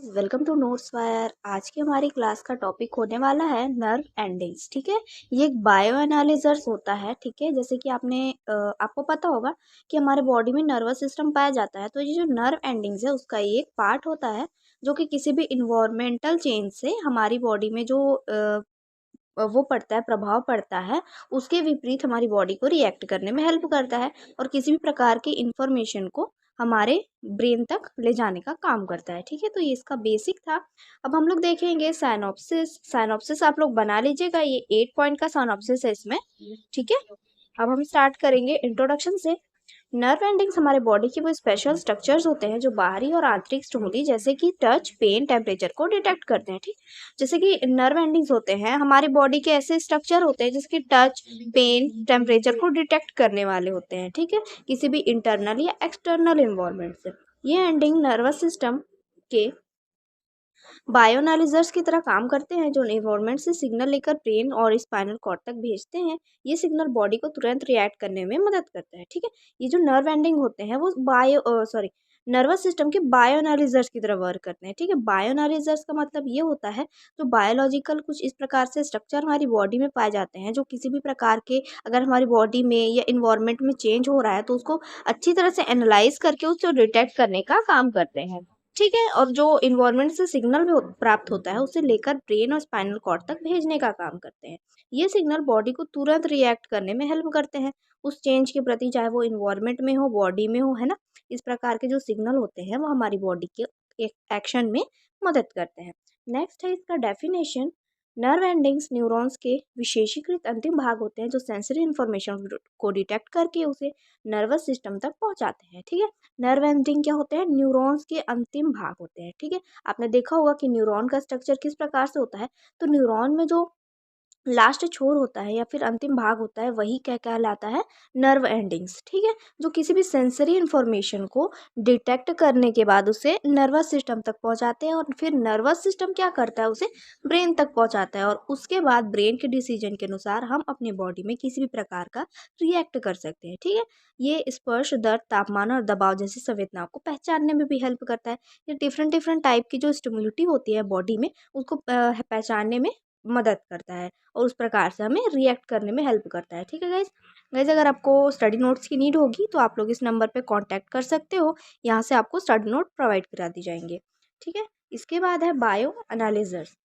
Welcome two notes wire. आज की हमारी क्लास का टॉपिक होने वाला है नर्व एंडिंग्स। ठीक है, ये एक बायो एनालिजर्स होता है। ठीक है, जैसे कि आपको पता होगा कि हमारे बॉडी में नर्वस सिस्टम पाया जाता है, तो ये जो नर्व एंडिंग्स है उसका ये एक पार्ट होता है जो कि किसी भी इन्वायरमेंटल चेंज से हमारी बॉडी में जो वो पड़ता है, प्रभाव पड़ता है, उसके विपरीत हमारी बॉडी को रिएक्ट करने में हेल्प करता है और किसी भी प्रकार की इंफॉर्मेशन को हमारे ब्रेन तक ले जाने का काम करता है। ठीक है, तो ये इसका बेसिक था। अब हम लोग देखेंगे साइनॉप्सिस। साइनॉप्सिस आप लोग बना लीजिएगा, ये 8 पॉइंट का साइनॉप्सिस है इसमें। ठीक है, अब हम स्टार्ट करेंगे इंट्रोडक्शन से। नर्व एंडिंग्स हमारे बॉडी के वो स्पेशल स्ट्रक्चर्स होते हैं जो बाहरी और आंतरिक स्टिमुली जैसे कि टच, पेन, टेम्परेचर को डिटेक्ट करते हैं। ठीक, जैसे कि नर्व एंडिंग्स होते हैं हमारी बॉडी के ऐसे स्ट्रक्चर होते हैं जैसे कि टच, पेन, टेम्परेचर को डिटेक्ट करने वाले होते हैं। ठीक है, किसी भी इंटरनल या एक्सटर्नल इन्वायरमेंट से ये एंडिंग नर्वस सिस्टम के बायोएनालिजर्स की तरह काम करते हैं, जो एनवायरनमेंट से सिग्नल लेकर ब्रेन और स्पाइनल कॉर्ड तक भेजते हैं। ये सिग्नल बॉडी को तुरंत रिएक्ट करने में मदद करता है। ठीक है, ये जो नर्व एंडिंग होते हैं वो नर्वस सिस्टम के बायोएनालिजर्स की तरह वर्क करते हैं। ठीक है, बायोएनालिजर्स का मतलब ये होता है जो बायोलॉजिकल कुछ इस प्रकार से स्ट्रक्चर हमारी बॉडी में पाए जाते हैं जो किसी भी प्रकार के अगर हमारी बॉडी में या इन्वायरमेंट में चेंज हो रहा है तो उसको अच्छी तरह से एनालाइज करके उसको डिटेक्ट करने का काम करते हैं। ठीक है, और जो इन्वायरमेंट से सिग्नल भी प्राप्त होता है उसे लेकर ब्रेन और स्पाइनल कॉर्ड तक भेजने का काम करते हैं। ये सिग्नल बॉडी को तुरंत रिएक्ट करने में हेल्प करते हैं उस चेंज के प्रति, चाहे वो इन्वायरमेंट में हो, बॉडी में हो, है ना। इस प्रकार के जो सिग्नल होते हैं वो हमारी बॉडी के एक्शन में मदद करते हैं। नेक्स्ट है इसका डेफिनेशन। नर्व एंडिंग्स न्यूरॉन्स के विशेषीकृत अंतिम भाग होते हैं जो सेंसरी इंफॉर्मेशन को डिटेक्ट करके उसे नर्वस सिस्टम तक पहुंचाते हैं। ठीक है, नर्व एंडिंग क्या होते हैं? न्यूरॉन्स के अंतिम भाग होते हैं। ठीक है, आपने देखा होगा कि न्यूरॉन का स्ट्रक्चर किस प्रकार से होता है। तो न्यूरॉन में जो लास्ट छोर होता है या फिर अंतिम भाग होता है वही क्या कहलाता है? Nerve endings. ठीक है, जो किसी भी सेंसरी इंफॉर्मेशन को डिटेक्ट करने के बाद उसे नर्वस सिस्टम तक पहुंचाते हैं और फिर नर्वस सिस्टम क्या करता है? उसे ब्रेन तक पहुंचाता है और उसके बाद ब्रेन के डिसीजन के अनुसार हम अपनी बॉडी में किसी भी प्रकार का रिएक्ट कर सकते हैं। ठीक है, ये स्पर्श, दर्द, तापमान और दबाव जैसी संवेदनाओं को पहचानने में भी हेल्प करता है। ये डिफरेंट डिफरेंट टाइप की जो स्टिमुलिटी होती है बॉडी में उसको पहचानने में मदद करता है और उस प्रकार से हमें रिएक्ट करने में हेल्प करता है। ठीक है गाइज। गाइज, अगर आपको स्टडी नोट्स की नीड होगी तो आप लोग इस नंबर पे कांटेक्ट कर सकते हो, यहाँ से आपको स्टडी नोट प्रोवाइड करा दी जाएंगे। ठीक है, इसके बाद है बायो एनालिजर्स।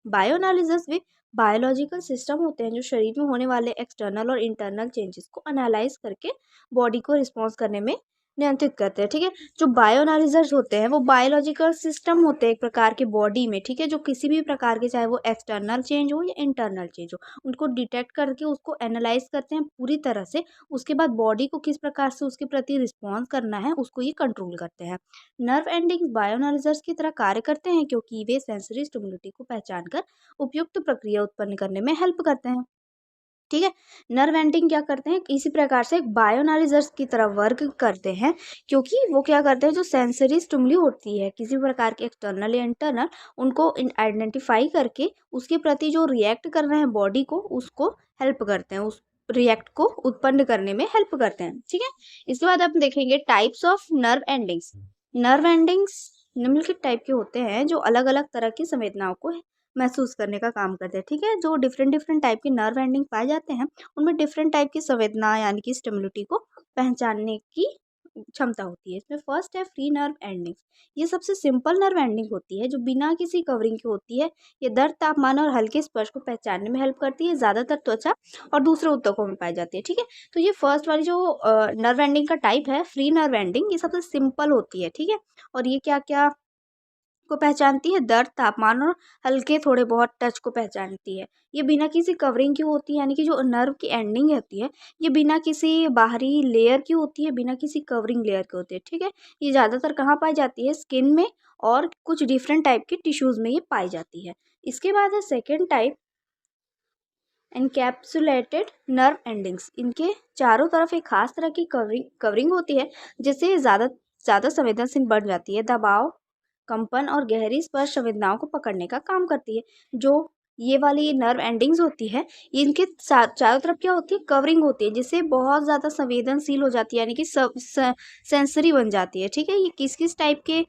बायो एनालिसिस भी बायोलॉजिकल सिस्टम होते हैं जो शरीर में होने वाले एक्सटर्नल और इंटरनल चेंजेस को एनालाइज करके बॉडी को रिस्पॉन्स करने में नियंत्रित करते हैं। ठीक है, जो बायो एनालिसिस होते हैं वो बायोलॉजिकल सिस्टम होते हैं एक प्रकार के बॉडी में। ठीक है, जो किसी भी प्रकार के, चाहे वो एक्सटर्नल चेंज हो या इंटरनल चेंज हो, उनको डिटेक्ट करके उसको एनालाइज करते हैं पूरी तरह से। उसके बाद बॉडी को किस प्रकार से उसके प्रति रिस्पॉन्स करना है उसको ये कंट्रोल करते हैं। नर्व एंडिंग्स बायोएनालिसिस की तरह कार्य करते हैं क्योंकि वे सेंसरी स्टिमुलिटी को पहचान कर उपयुक्त प्रक्रिया उत्पन्न करने में हेल्प करते हैं। ठीक है, नर्व एंडिंग क्या करते हैं? इसी प्रकार से एक बायोएनालिसिस की तरह वर्क करते हैं क्योंकि वो क्या करते हैं, जो सेंसरी स्टिमुली होती है किसी प्रकार के एक्सटर्नल या इंटरनल, उनको आइडेंटिफाई करके उसके प्रति जो रिएक्ट कर रहे हैं बॉडी को, उसको हेल्प करते हैं, उस रिएक्ट को उत्पन्न करने में हेल्प करते हैं। ठीक है, इसके बाद आप देखेंगे types of nerve endings. Nerve endings निम्नलिखित टाइप के होते हैं जो अलग अलग तरह की संवेदनाओं को महसूस करने का काम करते हैं। ठीक है, जो डिफरेंट डिफरेंट टाइप के नर्व एंडिंग पाए जाते हैं उनमें डिफरेंट टाइप की संवेदना यानी कि स्टिमुलिटी को पहचानने की क्षमता होती है। इसमें फर्स्ट है फ्री नर्व एंडिंग्स। ये सबसे सिंपल नर्व एंडिंग होती है जो बिना किसी कवरिंग के होती है। ये दर्द, तापमान और हल्के स्पर्श को पहचानने में हेल्प करती है। ज़्यादातर त्वचा और दूसरे ऊतकों में पाई जाती है। ठीक है, तो ये फर्स्ट वाली जो नर्व एंडिंग का टाइप है फ्री नर्व एंडिंग, ये सबसे सिंपल होती है। ठीक है, और ये क्या क्या को पहचानती है? दर्द, तापमान और हल्के थोड़े बहुत टच को पहचानती है। ये बिना किसी कवरिंग की होती है, यानी कि जो नर्व की एंडिंग होती है ये बिना किसी बाहरी लेयर की होती है, बिना किसी कवरिंग लेयर की होती है। ठीक है, ये ज़्यादातर कहाँ पाई जाती है? स्किन में और कुछ डिफरेंट टाइप के टिश्यूज़ में ये पाई जाती है। इसके बाद है second type encapsulated nerve endings. इनके चारों तरफ एक खास तरह की कवरिंग होती है जिससे ज़्यादा ज़्यादा संवेदनशील बढ़ जाती है। दबाव, कंपन और गहरी स्पर्श संवेदनाओं को पकड़ने का काम करती है। जो ये वाली नर्व एंडिंग्स होती है, इनके चारों तरफ क्या होती है, कवरिंग होती है, जिससे बहुत ज़्यादा संवेदनशील हो जाती है, यानी कि सब सेंसरी बन जाती है। ठीक है, ये किस किस टाइप के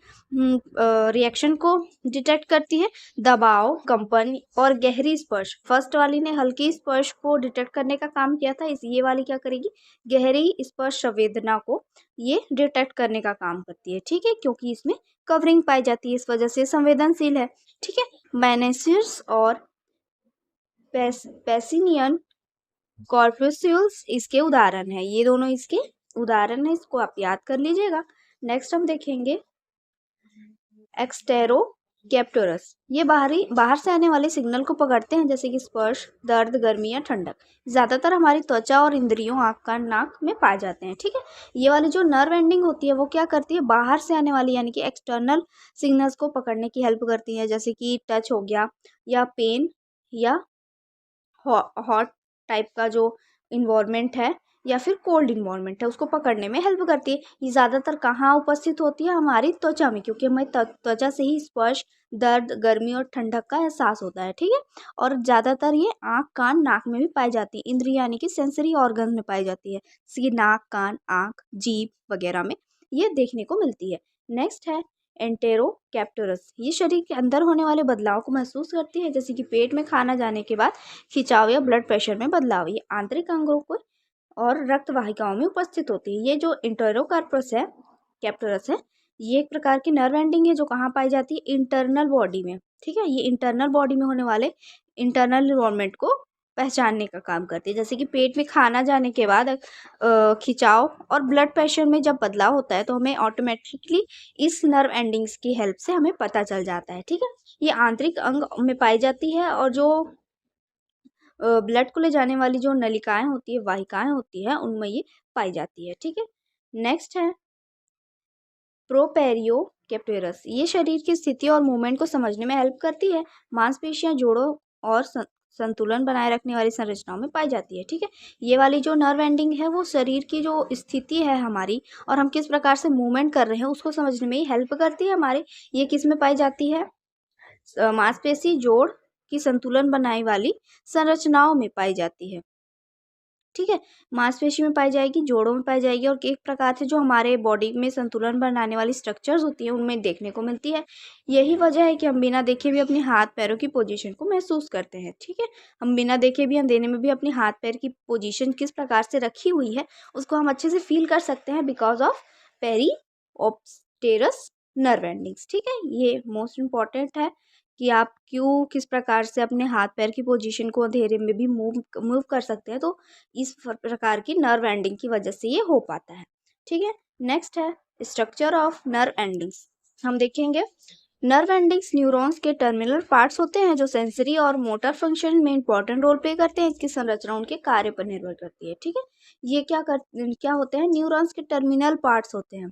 रिएक्शन को डिटेक्ट करती है, दबाव, कंपन और गहरी स्पर्श। फर्स्ट वाली ने हल्की स्पर्श को डिटेक्ट करने का काम किया था, इस ये वाली क्या करेगी, गहरी स्पर्श संवेदना को ये डिटेक्ट करने का काम करती है। ठीक है, क्योंकि इसमें कवरिंग पाई जाती है, इस वजह से संवेदनशील है। ठीक है, मैनेसियर्स और पैसिनियन कॉर्पस्यूल्स इसके उदाहरण है, ये दोनों इसके उदाहरण है, इसको आप याद कर लीजिएगा। नेक्स्ट हम देखेंगे एक्सटेरोकैप्टोरस। ये बाहर से आने वाले सिग्नल को पकड़ते हैं, जैसे कि स्पर्श, दर्द, गर्मी या ठंडक। ज़्यादातर हमारी त्वचा और इंद्रियों, आँख, कान, नाक में पाए जाते हैं। ठीक है, ये वाली जो नर्व एंडिंग होती है वो क्या करती है, बाहर से आने वाली यानी कि एक्सटर्नल सिग्नल्स को पकड़ने की हेल्प करती है, जैसे कि टच हो गया या पेन या हॉट टाइप का जो इन्वायरमेंट है या फिर कोल्ड इन्वायरमेंट है, उसको पकड़ने में हेल्प करती है। ये ज़्यादातर कहाँ उपस्थित होती है, हमारी त्वचा में, क्योंकि हमें त्वचा से ही स्पर्श, दर्द, गर्मी और ठंडक का एहसास होता है। ठीक है, और ज़्यादातर ये आँख, कान, नाक में भी पाई जाती है, इंद्रिय यानी कि सेंसरी ऑर्गन में पाई जाती है, जैसे कि नाक, कान, आँख, जीभ वगैरह में ये देखने को मिलती है। नेक्स्ट है एंटेरोकैप्टोरस। ये शरीर के अंदर होने वाले बदलाव को महसूस करती है, जैसे कि पेट में खाना जाने के बाद खिंचाव या ब्लड प्रेशर में बदलाव। ये आंतरिक अंगों को और रक्त वाहिकाओं में उपस्थित होती है। ये जो एंटेरोकार्पस है, कैप्टोरस है, ये एक प्रकार की नर्व एंडिंग है जो कहाँ पाई जाती है, इंटरनल बॉडी में। ठीक है, ये इंटरनल बॉडी में होने वाले इंटरनल इन्वायरमेंट को पहचानने का काम करती है, जैसे कि पेट में खाना जाने के बाद खिंचाव और ब्लड प्रेशर में जब बदलाव होता है तो हमें ऑटोमेटिकली इस नर्व एंडिंग्स की हेल्प से हमें पता चल जाता है। ठीक है, ये आंतरिक अंग में पाई जाती है और जो ब्लड को ले जाने वाली जो नलिकाएं होती है, वाहिकाएं होती है, उनमें ये पाई जाती है। ठीक है, नेक्स्ट है प्रोपेरियोकेप्टोरस। ये शरीर की स्थिति और मूवमेंट को समझने में हेल्प करती है, मांसपेशियां, जोड़ों और संतुलन बनाए रखने वाली संरचनाओं में पाई जाती है। ठीक है, ये वाली जो नर्व एंडिंग है वो शरीर की जो स्थिति है हमारी और हम किस प्रकार से मूवमेंट कर रहे हैं उसको समझने में ही हेल्प करती है हमारे। ये किस में पाई जाती है, मांसपेशी, जोड़ की संतुलन बनाने वाली संरचनाओं में पाई जाती है। ठीक है, मांसपेशी में पाई जाएगी, जोड़ों में पाई जाएगी और एक प्रकार से जो हमारे बॉडी में संतुलन बनाने वाली स्ट्रक्चर्स होती हैं उनमें देखने को मिलती है। यही वजह है कि हम बिना देखे भी अपने हाथ पैरों की पोजीशन को महसूस करते हैं। ठीक है, हम बिना देखे भी अंधेरे में भी अपने हाथ पैर की पोजीशन किस प्रकार से रखी हुई है उसको हम अच्छे से फील कर सकते हैं, because of peri opterus nerve endings. ठीक है, ये मोस्ट इम्पॉर्टेंट है कि आप क्यों किस प्रकार से अपने हाथ पैर की पोजीशन को अंधेरे में भी मूव कर सकते हैं, तो इस प्रकार की नर्व एंडिंग की वजह से ये हो पाता है। ठीक है, नेक्स्ट है स्ट्रक्चर ऑफ नर्व एंडिंग्स। हम देखेंगे नर्व एंडिंग्स न्यूरॉन्स के टर्मिनल पार्ट्स होते हैं जो सेंसरी और मोटर फंक्शन में इंपॉर्टेंट रोल प्ले करते हैं। इसकी संरचना उनके कार्य पर निर्भर करती है। ठीक है, ये क्या होते हैं, न्यूरॉन्स के टर्मिनल पार्ट्स होते हैं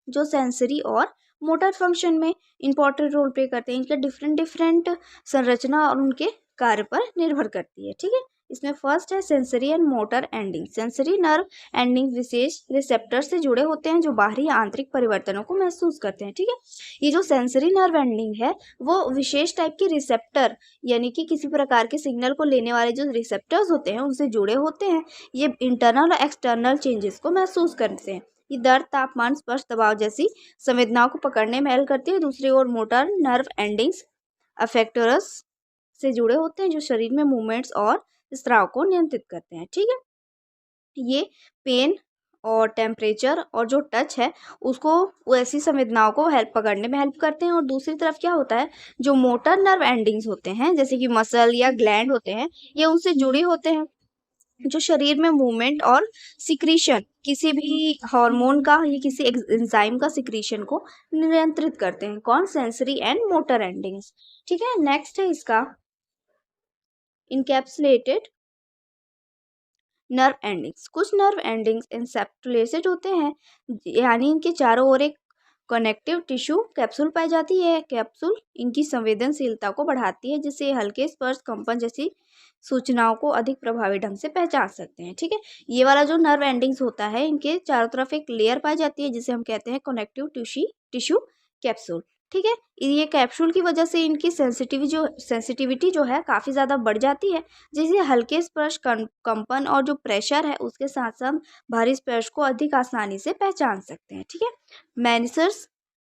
जो सेंसरी और मोटर फंक्शन में इंपॉर्टेंट रोल प्ले करते हैं। इनके डिफरेंट डिफरेंट संरचना और उनके कार्य पर निर्भर करती है। ठीक है, इसमें फर्स्ट है sensory and motor ending. Sensory nerve ending विशेष रिसेप्टर से जुड़े होते हैं जो बाहरी या आंतरिक परिवर्तनों को महसूस करते हैं। ठीक है, ये जो सेंसरी नर्व एंडिंग है वो विशेष टाइप के रिसेप्टर यानी कि किसी प्रकार के सिग्नल को लेने वाले जो रिसेप्टर्स होते हैं उनसे जुड़े होते हैं। ये इंटरनल और एक्सटर्नल चेंजेस को महसूस करते हैं। ये दर्द, तापमान, स्पर्श, दबाव जैसी संवेदनाओं को पकड़ने में हेल्प करती है। दूसरी ओर मोटर नर्व एंडिंग्स अफेक्टर्स से जुड़े होते हैं जो शरीर में मूवमेंट्स और स्राव को नियंत्रित करते हैं। ठीक है, ये पेन और टेम्परेचर और जो टच है उसको वो ऐसी संवेदनाओं को पकड़ने में हेल्प करते हैं। और दूसरी तरफ क्या होता है, जो मोटर नर्व एंडिंग्स होते हैं जैसे कि मसल या ग्लैंड होते हैं, ये उनसे जुड़े होते हैं जो शरीर में मूवमेंट और सिक्रीशन किसी भी हार्मोन का या किसी एंजाइम का सिक्रीशन को नियंत्रित करते हैं। कौन, सेंसरी एंड मोटर एंडिंग्स। ठीक है, नेक्स्ट है इसका इनकैप्सुलेटेड नर्व एंडिंग्स। कुछ नर्व एंडिंग्स इंसेप्टुलेटेड होते हैं, यानी इनके चारों ओर एक कनेक्टिव टिश्यू कैप्सूल पाई जाती है। कैप्सूल इनकी संवेदनशीलता को बढ़ाती है जिससे हल्के स्पर्श, कंपन जैसी सूचनाओं को अधिक प्रभावी ढंग से पहचान सकते हैं। ठीक है, ये वाला जो नर्व एंडिंग्स होता है इनके चारों तरफ एक लेयर पाई जाती है जिसे हम कहते हैं कनेक्टिव टिश्यू कैप्सूल। ठीक है। ये कैप्सूल की वजह से इनकी सेंसिटिविटी जो है काफ़ी ज़्यादा बढ़ जाती है, जिससे हल्के स्पर्श कंपन और जो प्रेशर है उसके साथ साथ भारी स्पर्श को अधिक आसानी से पहचान सकते हैं। ठीक है। मैनिसर्स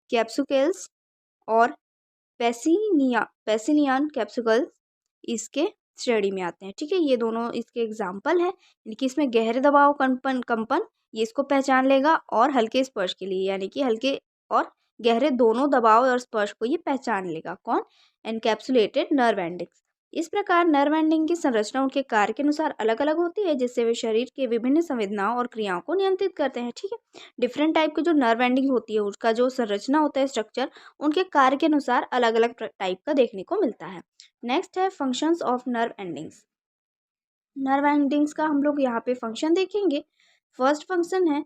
कैप्सूकल्स और पैसिनियान कैप्सूकल्स इसके श्रेणी में आते हैं। ठीक है। ये दोनों इसके एग्जाम्पल है। इनकी इसमें गहरे दबाव कंपन कंपन ये इसको पहचान लेगा, और हल्के स्पर्श के लिए यानी कि हल्के और गहरे दोनों दबाव और स्पर्श को ये पहचान लेगा। कौन? Encapsulated nerve endings. इस प्रकार नर्व एंडिंग की संरचना उनके कार्य के अनुसार अलग अलग होती है, जिससे वे शरीर के विभिन्न संवेदनाओं और क्रियाओं को नियंत्रित करते हैं। ठीक है। डिफरेंट टाइप की जो नर्व एंडिंग होती है उसका जो संरचना होता है, स्ट्रक्चर, उनके कार्य के अनुसार अलग अलग टाइप का देखने को मिलता है। नेक्स्ट है functions of nerve endings. Nerve endings का हम लोग यहाँ पे फंक्शन देखेंगे। फर्स्ट फंक्शन है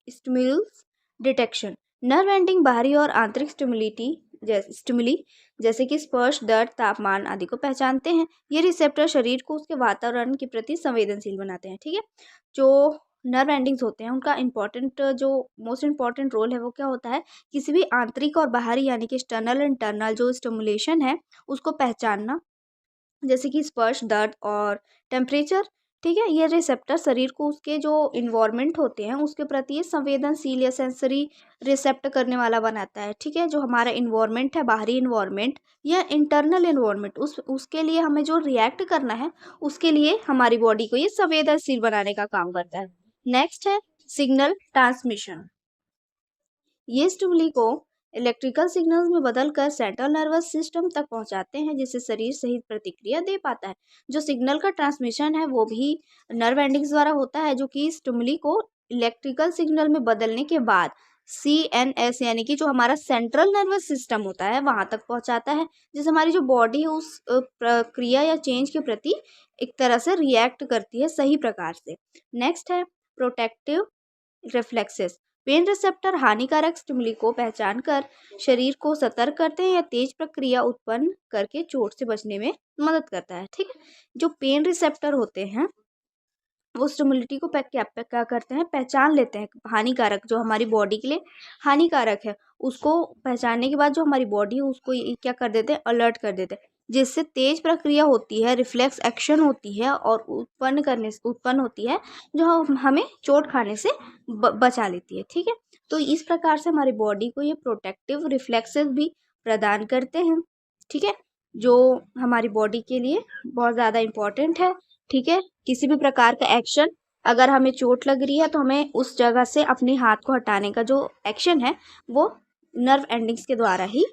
स्टिम्युल्स डिटेक्शन। नर्व एंडिंग बाहरी और आंतरिक स्टिमुली जैसे कि स्पर्श, दर्द, तापमान आदि को पहचानते हैं। ये रिसेप्टर शरीर को उसके वातावरण के प्रति संवेदनशील बनाते हैं। ठीक है। जो नर्व एंडिंग्स होते हैं उनका जो मोस्ट इम्पॉर्टेंट रोल है वो क्या होता है, किसी भी आंतरिक और बाहरी यानी कि एक्सटर्नल इंटरनल जो स्टिमुलेशन है उसको पहचानना, जैसे कि स्पर्श, दर्द और टेम्परेचर। ठीक है। ये रिसेप्टर शरीर को उसके जो इन्वायरमेंट होते हैं उसके प्रति ये संवेदनशील या सेंसरी रिसेप्ट करने वाला बनाता है। ठीक है। जो हमारा इन्वायरमेंट है, बाहरी इन्वायरमेंट या इंटरनल इन्वायरमेंट, उसके लिए हमें जो रिएक्ट करना है उसके लिए हमारी बॉडी को ये संवेदनशील बनाने का काम करता है। नेक्स्ट है सिग्नल ट्रांसमिशन। ये स्टिमुली को इलेक्ट्रिकल सिग्नल्स में बदलकर सेंट्रल नर्वस सिस्टम तक पहुंचाते हैं, जिससे शरीर सही प्रतिक्रिया दे पाता है। जो सिग्नल का ट्रांसमिशन है वो भी नर्व एंडिंग्स द्वारा होता है, जो कि स्टिमुली को इलेक्ट्रिकल सिग्नल में बदलने के बाद CNS यानी कि जो हमारा सेंट्रल नर्वस सिस्टम होता है वहां तक पहुंचाता है, जिससे हमारी जो बॉडी है उस प्रक्रिया या चेंज के प्रति एक तरह से रिएक्ट करती है सही प्रकार से। नेक्स्ट है प्रोटेक्टिव रिफ्लेक्सेस। पेन रिसेप्टर हानिकारक स्टिमुली को पहचान कर शरीर को सतर्क करते हैं या तेज प्रक्रिया उत्पन्न करके चोट से बचने में मदद करता है। ठीक है। जो पेन रिसेप्टर होते हैं वो स्टिमुलिटी को क्या करते हैं, पहचान लेते हैं हानिकारक, जो हमारी बॉडी के लिए हानिकारक है उसको पहचानने के बाद जो हमारी बॉडी है उसको ये क्या कर देते हैं, अलर्ट कर देते हैं, जिससे तेज प्रक्रिया होती है, रिफ्लेक्स एक्शन होती है और उत्पन्न होती है जो हमें चोट खाने से बचा लेती है। ठीक है। तो इस प्रकार से हमारी बॉडी को ये प्रोटेक्टिव रिफ्लेक्सेस भी प्रदान करते हैं। ठीक है। जो हमारी बॉडी के लिए बहुत ज़्यादा इम्पोर्टेंट है। ठीक है। किसी भी प्रकार का एक्शन, अगर हमें चोट लग रही है तो हमें उस जगह से अपने हाथ को हटाने का जो एक्शन है वो नर्व एंडिंग्स के द्वारा ही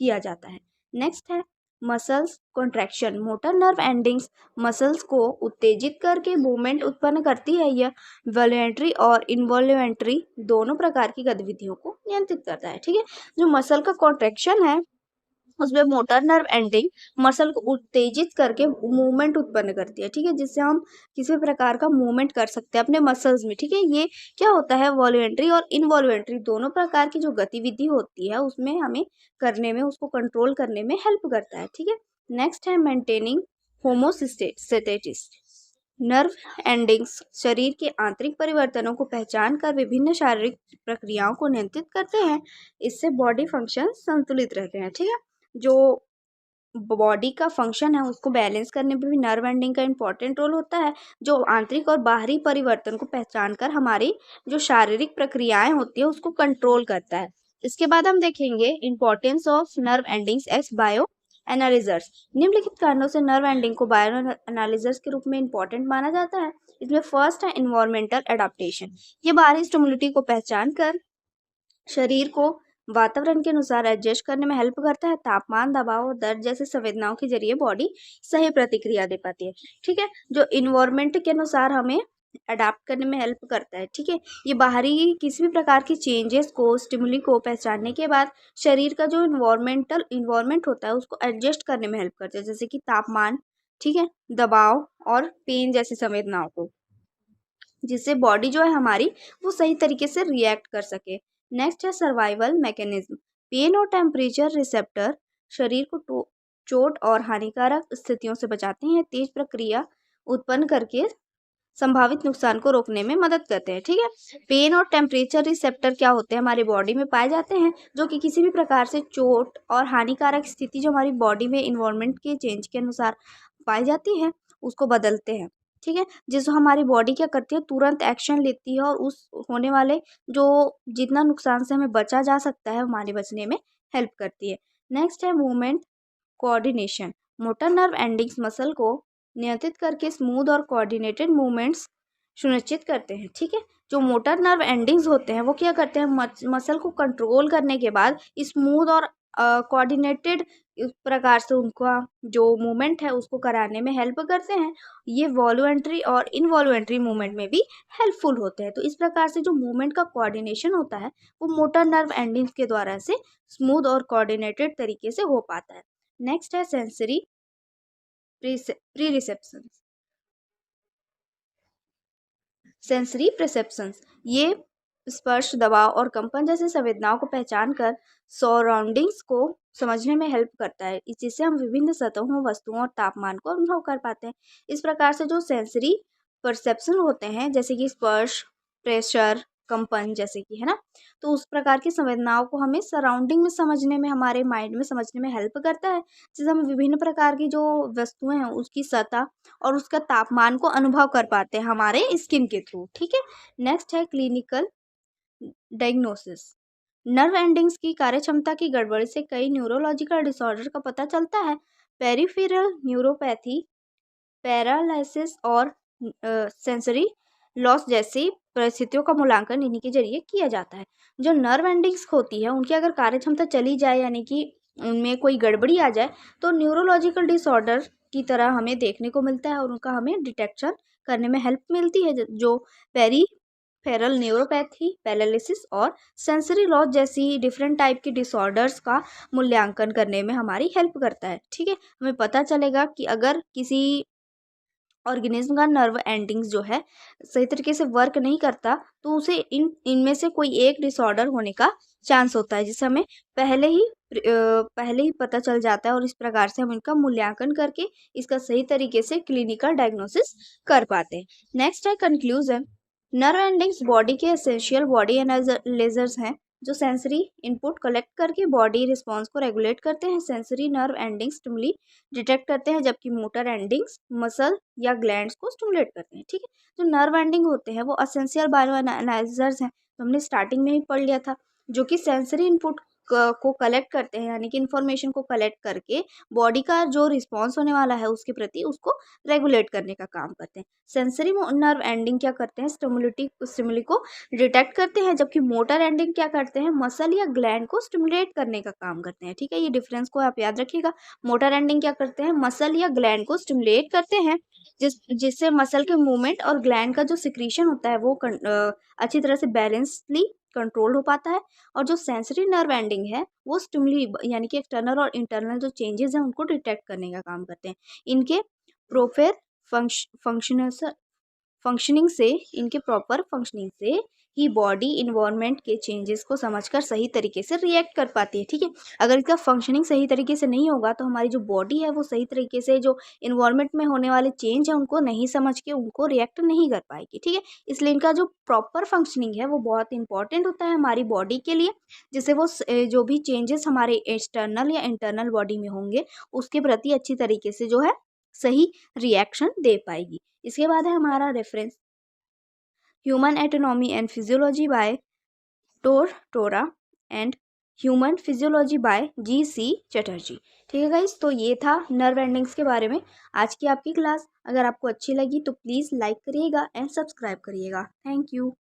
किया जाता है। नेक्स्ट है muscles contraction. Motor nerve endings muscles को उत्तेजित करके मूवमेंट उत्पन्न करती है। यह वॉलंटरी और इनवॉल्यूंटरी दोनों प्रकार की गतिविधियों को नियंत्रित करता है। ठीक है। जो मसल का कॉन्ट्रैक्शन है उसमें मोटर नर्व एंडिंग मसल को उत्तेजित करके मूवमेंट उत्पन्न करती है। ठीक है। जिससे हम किसी भी प्रकार का मूवमेंट कर सकते हैं अपने मसल्स में। ठीक है। ये क्या होता है, वॉल्यूंटरी और इनवॉल्यूंटरी दोनों प्रकार की जो गतिविधि होती है उसमें हमें करने में, उसको कंट्रोल करने में हेल्प करता है। ठीक है। नेक्स्ट है मेंटेनिंग होमोस्टेसिस। नर्व एंडिंग्स शरीर के आंतरिक परिवर्तनों को पहचान कर विभिन्न शारीरिक प्रक्रियाओं को नियंत्रित करते हैं। इससे बॉडी फंक्शन संतुलित रहते हैं। ठीक है। जो बॉडी का फंक्शन है उसको बैलेंस करने में भी नर्व एंडिंग का इम्पोर्टेंट रोल होता है, जो आंतरिक और बाहरी परिवर्तन को पहचान कर हमारी जो शारीरिक प्रक्रियाएं होती है उसको कंट्रोल करता है। इसके बाद हम देखेंगे importance of nerve endings as bioanalysers. निम्नलिखित कारणों से नर्व एंडिंग को बायो एनालिजर्स के रूप में इंपॉर्टेंट माना जाता है। इसमें फर्स्ट है इन्वायरमेंटल एडाप्टेशन। ये बाहरी स्टिमुलिटी को पहचान कर शरीर को वातावरण के अनुसार एडजस्ट करने में हेल्प करता है। तापमान, दबाव और दर्द जैसे संवेदनाओं के जरिए बॉडी सही प्रतिक्रिया दे पाती है। ठीक है। जो इन्वायरमेंट के अनुसार हमें अडाप्ट करने में हेल्प करता है। ठीक है। ये बाहरी किसी भी प्रकार की चेंजेस को, स्टिमुली को पहचानने के बाद शरीर का जो इन्वायरमेंट होता है उसको एडजस्ट करने में हेल्प करता है, जैसे कि तापमान, ठीक है, दबाव और पेन जैसी संवेदनाओं को, जिससे बॉडी जो है हमारी वो सही तरीके से रिएक्ट कर सके। नेक्स्ट है सर्वाइवल मैकेनिज्म। पेन और टेम्परेचर रिसेप्टर शरीर को चोट और हानिकारक स्थितियों से बचाते हैं। तेज प्रक्रिया उत्पन्न करके संभावित नुकसान को रोकने में मदद करते हैं। ठीक है, पेन और टेम्परेचर रिसेप्टर क्या होते हैं, हमारी बॉडी में पाए जाते हैं, जो कि किसी भी प्रकार से चोट और हानिकारक स्थिति जो हमारी बॉडी में इन्वायरमेंट के चेंज के अनुसार पाई जाती है उसको बदलते हैं। ठीक है, जिससे हमारी बॉडी क्या करती है, तुरंत एक्शन लेती है और उस होने वाले जो जितना नुकसान से हमें बचा जा सकता है हमारे बचने में हेल्प करती है। नेक्स्ट है movement coordination. Motor nerve endings muscle को नियंत्रित करके स्मूथ और कोऑर्डिनेटेड मूवमेंट्स सुनिश्चित करते हैं। ठीक है, जो मोटर नर्व एंडिंग्स होते हैं वो क्या करते हैं, मसल को कंट्रोल करने के बाद स्मूथ और कोऑर्डिनेटेड इस प्रकार से उनका जो मूवमेंट है उसको कराने में हेल्प करते हैं। ये वॉल्यूंटरी और इनवॉल्यूंटरी मूवमेंट में भी हेल्पफुल होते हैं। तो इस प्रकार से जो मूवमेंट का कोऑर्डिनेशन होता है वो मोटर नर्व एंडिंग्स के द्वारा से स्मूथ और कोऑर्डिनेटेड तरीके से हो पाता है। नेक्स्ट है sensory pre reception. Sensory perceptions, ये स्पर्श, दबाव और कंपन जैसे संवेदनाओं को पहचान कर सराउंडिंग्स को समझने में हेल्प करता है, जिससे हम विभिन्न सतहों, वस्तुओं और तापमान को अनुभव कर पाते हैं। इस प्रकार से जो सेंसरी परसेप्शन होते हैं जैसे कि स्पर्श, प्रेशर, कंपन जैसे कि, है ना, तो उस प्रकार की संवेदनाओं को हमें सराउंडिंग में समझने में, हमारे माइंड में समझने में हेल्प करता है, जिससे हम विभिन्न प्रकार की जो वस्तुएं हैं उसकी सतह और उसका तापमान को अनुभव कर पाते हैं हमारे स्किन के थ्रू। ठीक है, नेक्स्ट है क्लिनिकल डायग्नोसिस। नर्व एंडिंग्स की कार्यक्षमता की गड़बड़ी से कई न्यूरोलॉजिकल डिसऑर्डर का पता चलता है। पेरिफेरल न्यूरोपैथी, पैरालिसिस और सेंसरी लॉस जैसी परिस्थितियों का मूल्यांकन इन्हीं के जरिए किया जाता है। जो नर्व एंडिंग्स होती है उनकी अगर कार्यक्षमता चली जाए, यानी कि उनमें कोई गड़बड़ी आ जाए, तो न्यूरोलॉजिकल डिसऑर्डर की तरह हमें देखने को मिलता है और उनका हमें डिटेक्शन करने में हेल्प मिलती है, जो पेरीफेरल न्यूरोपैथी, पैरालिसिस और सेंसरी लॉस जैसी डिफरेंट टाइप की डिसऑर्डर्स का मूल्यांकन करने में हमारी हेल्प करता है। ठीक है, हमें पता चलेगा कि अगर किसी ऑर्गेनिज्म का नर्व एंडिंग्स जो है सही तरीके से वर्क नहीं करता, तो उसे इनमें से कोई एक डिसऑर्डर होने का चांस होता है, जिसे हमें पहले ही पता चल जाता है और इस प्रकार से हम इनका मूल्यांकन करके इसका सही तरीके से क्लिनिकल डायग्नोसिस कर पाते हैं। नेक्स्ट है कंक्लूजन। नर्व एंडिंग्स बॉडी के एसेंशियल बॉडी एनालाइजर्स हैं, जो सेंसरी इनपुट कलेक्ट करके बॉडी रिस्पॉन्स को रेगुलेट करते हैं। Sensory nerve endings stimuli detect करते हैं, जबकि मोटर एंडिंग्स मसल या ग्लैंड्स को स्टिमुलेट करते हैं। ठीक है, जो नर्व एंडिंग होते हैं वो असेंशियल बायो एनालाइजर्स हैं, तो हमने स्टार्टिंग में ही पढ़ लिया था, जो कि सेंसरी इनपुट को कलेक्ट करते हैं, यानी कि इन्फॉर्मेशन को कलेक्ट करके बॉडी का जो रिस्पॉन्स होने वाला है उसके प्रति उसको रेगुलेट करने का काम करते हैं। सेंसरी नर्व एंडिंग क्या करते हैं, स्टिमुली को डिटेक्ट करते हैं, जबकि मोटर एंडिंग क्या करते हैं, मसल या ग्लैंड को स्टिमुलेट करने का काम करते हैं। ठीक है, ये डिफरेंस को आप याद रखिएगा। मोटर एंडिंग क्या करते हैं, मसल या ग्लैंड को स्टिमुलेट करते हैं, जिससे मसल के मूवमेंट और ग्लैंड का जो सिक्रीशन होता है वो अच्छी तरह से बैलेंसली कंट्रोल हो पाता है। और जो सेंसरी नर्व एंडिंग है वो स्टिमुली यानी कि एक्सटर्नल और इंटरनल जो चेंजेस हैं उनको डिटेक्ट करने का काम करते हैं। इनके प्रोफेर प्रॉपर फंक्शनिंग से ही बॉडी इन्वायरमेंट के चेंजेस को समझकर सही तरीके से रिएक्ट कर पाती है। ठीक है, अगर इसका फंक्शनिंग सही तरीके से नहीं होगा तो हमारी जो बॉडी है वो सही तरीके से जो इन्वायरमेंट में होने वाले चेंज है उनको नहीं समझ के उनको रिएक्ट नहीं कर पाएगी। ठीक है, इसलिए इनका जो प्रॉपर फंक्शनिंग है वो बहुत इंपॉर्टेंट होता है हमारी बॉडी के लिए, जिससे वो जो भी चेंजेस हमारे एक्सटर्नल या इंटरनल बॉडी में होंगे उसके प्रति अच्छी तरीके से जो है सही रिएक्शन दे पाएगी। इसके बाद है हमारा reference, human anatomy and physiology by Tora and human physiology by GC. Chatterjee. ठीक है गाइस, तो ये था नर्व एंडिंग्स के बारे में आज की आपकी क्लास। अगर आपको अच्छी लगी तो प्लीज़ लाइक करिएगा एंड सब्सक्राइब करिएगा। Thank you.